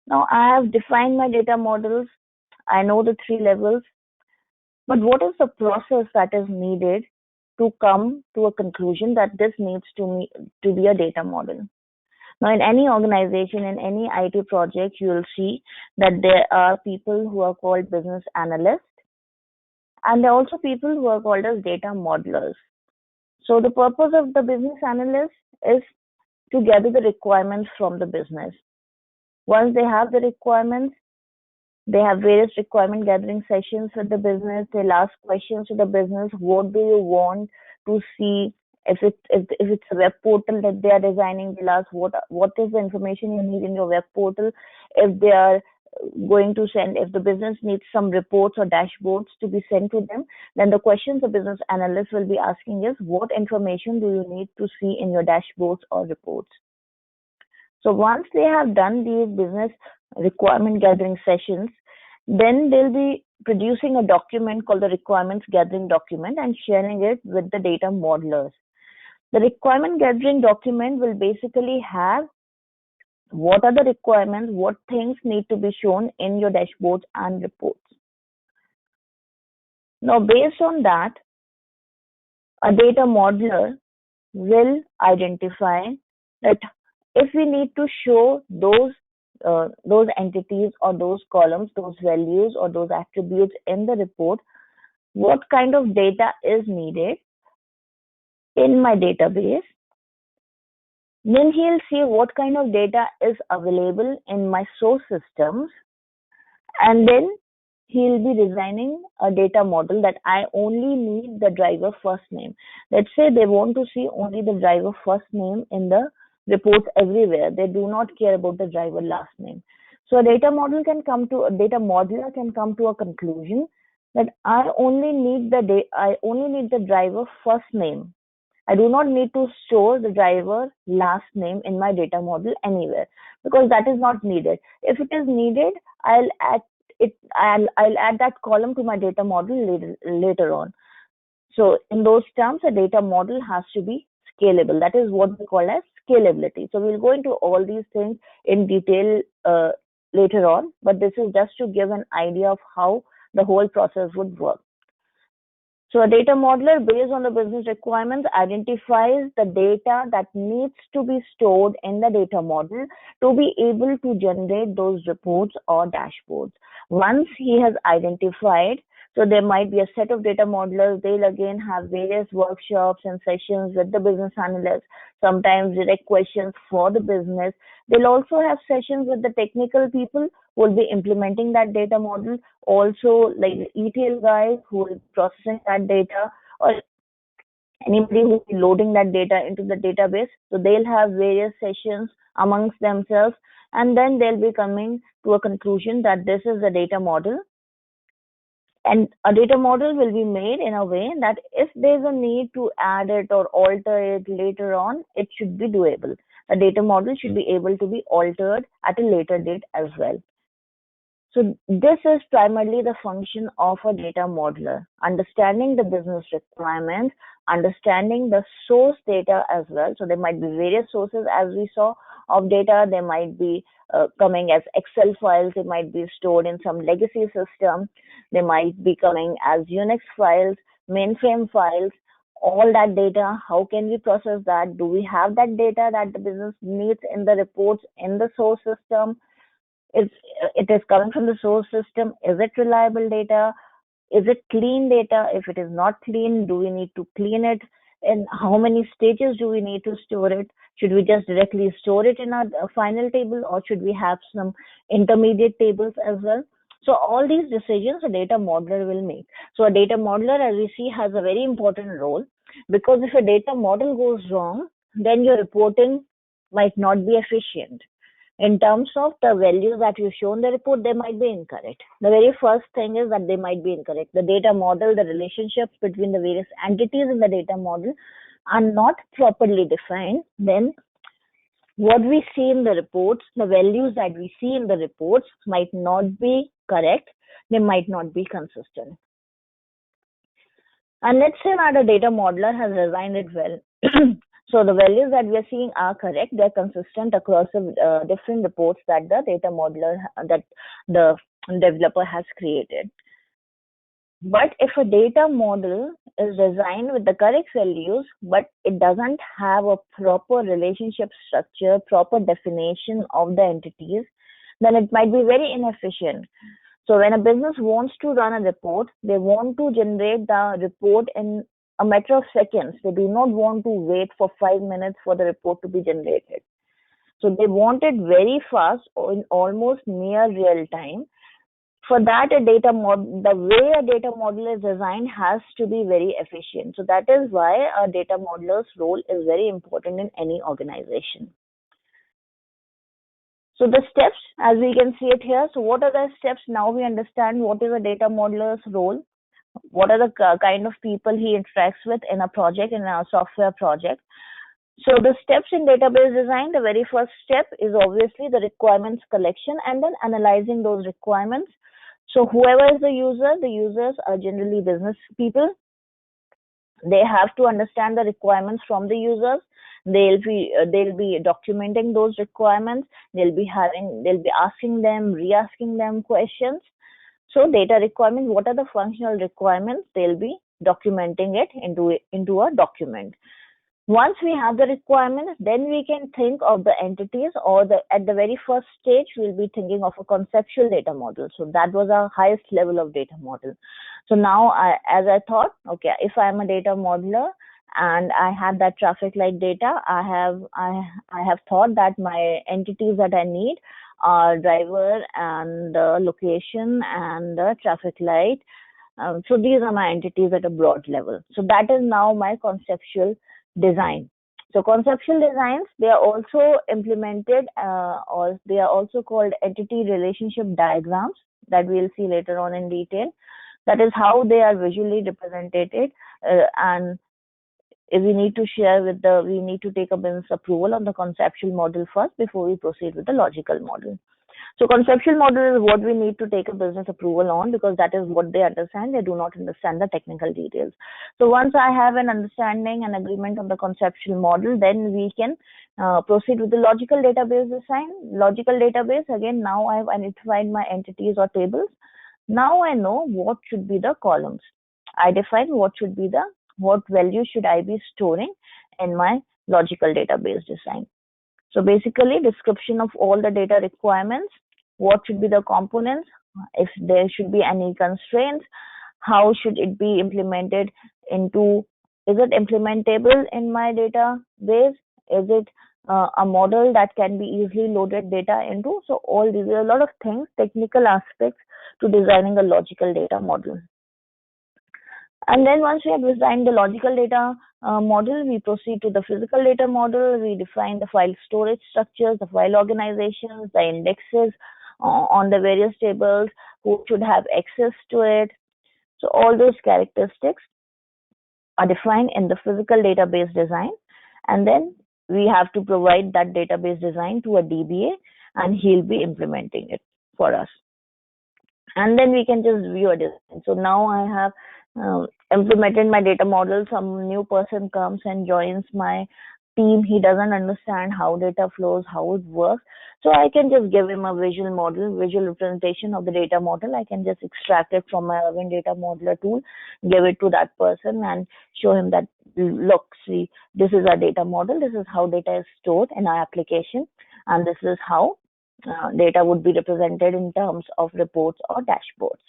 Now I have defined my data models. I know the three levels, but what is the process that is needed to come to a conclusion that this needs to be a data model? Now, in any organization, in any IT project, you will see that there are people who are called business analysts, and there are also people who are called as data modelers. So the purpose of the business analyst is to gather the requirements from the business. Once they have the requirements, they have various requirement gathering sessions with the business. They'll ask questions to the business. What do you want to see? If it's a web portal that they are designing, they'll ask what is the information you need in your web portal. If they are if the business needs some reports or dashboards to be sent to them, then the questions the business analyst will be asking is, what information do you need to see in your dashboards or reports? So once they have done these business requirement gathering sessions, then they'll be producing a document called the requirements gathering document and sharing it with the data modelers. The requirement gathering document will basically have what are the requirements, what things need to be shown in your dashboards and reports. Now, based on that, a data modeler will identify that if we need to show those entities or those columns, those values or those attributes in the report, what kind of data is needed in my database. Then he'll see what kind of data is available in my source systems, and then he'll be designing a data model that I only need the driver first name. Let's say they want to see only the driver first name in the reports everywhere. They do not care about the driver last name. So a data modeler can come to a conclusion that I only need the driver first name. I do not need to store the driver last name in my data model anywhere, because that is not needed. If it is needed, I'll add that column to my data model later on. So in those terms, a data model has to be scalable. That is what we call as scalability. So we'll go into all these things in detail later on, but this is just to give an idea of how the whole process would work. So a data modeler, based on the business requirements, identifies the data that needs to be stored in the data model to be able to generate those reports or dashboards. Once he has identified, so there might be a set of data modelers, they'll again have various workshops and sessions with the business analysts, sometimes direct questions for the business. They'll also have sessions with the technical people who will be implementing that data model, also like the ETL guys who will be processing that data, or anybody who will be loading that data into the database. So they'll have various sessions amongst themselves, and then they'll be coming to a conclusion that this is the data model. And a data model will be made in a way that if there's a need to add it or alter it later on, it should be doable. The data model should be able to be altered at a later date as well. So this is primarily the function of a data modeler: understanding the business requirements, understanding the source data as well. So there might be various sources, as we saw, of data. They might be coming as Excel files. They might be stored in some legacy system. They might be coming as Unix files, mainframe files. All that data, how can we process that? Do we have that data that the business needs in the reports in the source system? If it is coming from the source system, is it reliable data? Is it clean data? If it is not clean, do we need to clean it? And how many stages do we need to store it? Should we just directly store it in a final table, or should we have some intermediate tables as well? So all these decisions a data modeler will make. So a data modeler, as we see, has a very important role, because if a data model goes wrong, then your reporting might not be efficient. In terms of the values that you show in the report, they might be incorrect. The very first thing is that they might be incorrect. The data model, the relationships between the various entities in the data model are not properly defined. Then what we see in the reports, the values that we see in the reports might not be correct. They might not be consistent. And let's say that a data modeler has designed it well. So the values that we are seeing are correct. They're consistent across the different reports that the data modeler, that the developer has created. But if a data model is designed with the correct values, but it doesn't have a proper relationship structure, proper definition of the entities, then it might be very inefficient. So when a business wants to run a report, they want to generate the report in a matter of seconds. They do not want to wait for 5 minutes for the report to be generated. So they want it very fast or in almost near real time. For that, the way a data model is designed has to be very efficient. So that is why a data modeler's role is very important in any organization. So the steps, as we can see it here, so what are the steps? Now we understand what is a data modeler's role, what are the kind of people he interacts with in a project, in a software project. So the steps in database design, the very first step is obviously the requirements collection and then analyzing those requirements. So whoever is the users are generally business people. They have to understand the requirements from the users. They'll be documenting those requirements. They'll be asking them, re-asking them questions. So data requirement, what are the functional requirements? They'll be documenting it into a document. Once we have the requirements, then we can think of the entities, or at the very first stage, we'll be thinking of a conceptual data model. So that was our highest level of data model. So now, as I thought, okay, if I'm a data modeler and I have that traffic light data, I have thought that my entities that I need are driver and location and traffic light. So these are my entities at a broad level. So that is now my conceptual design. So conceptual designs, they are also implemented or they are also called entity relationship diagrams that we'll see later on in detail. That is how they are visually represented, and if we need to we need to take a business approval on the conceptual model first before we proceed with the logical model. So conceptual model is what we need to take a business approval on, because that is what they understand. They do not understand the technical details. So once I have an understanding and agreement on the conceptual model, then we can proceed with the logical database design. Logical database, again, now I have identified my entities or tables. Now I know what should be the columns. I define what value should I be storing in my logical database design. So basically, description of all the data requirements, what should be the components, if there should be any constraints, how should it be implemented is it implementable in my database? Is it a model that can be easily loaded data into? So all these are a lot of things, technical aspects to designing a logical data model. And then once we have designed the logical data model, we proceed to the physical data model. We define the file storage structures, the file organizations, the indexes on the various tables, who should have access to it. So all those characteristics are defined in the physical database design. And then we have to provide that database design to a DBA, and he'll be implementing it for us. And then we can just view a design. So now I have implemented my data model. Some new person comes and joins my team. He doesn't understand how data flows, how it works. So I can just give him a visual representation of the data model. I can just extract it from my Irwin Data Modeler tool, give it to that person and show him that, look, see, this is our data model. This is how data is stored in our application. And this is how data would be represented in terms of reports or dashboards.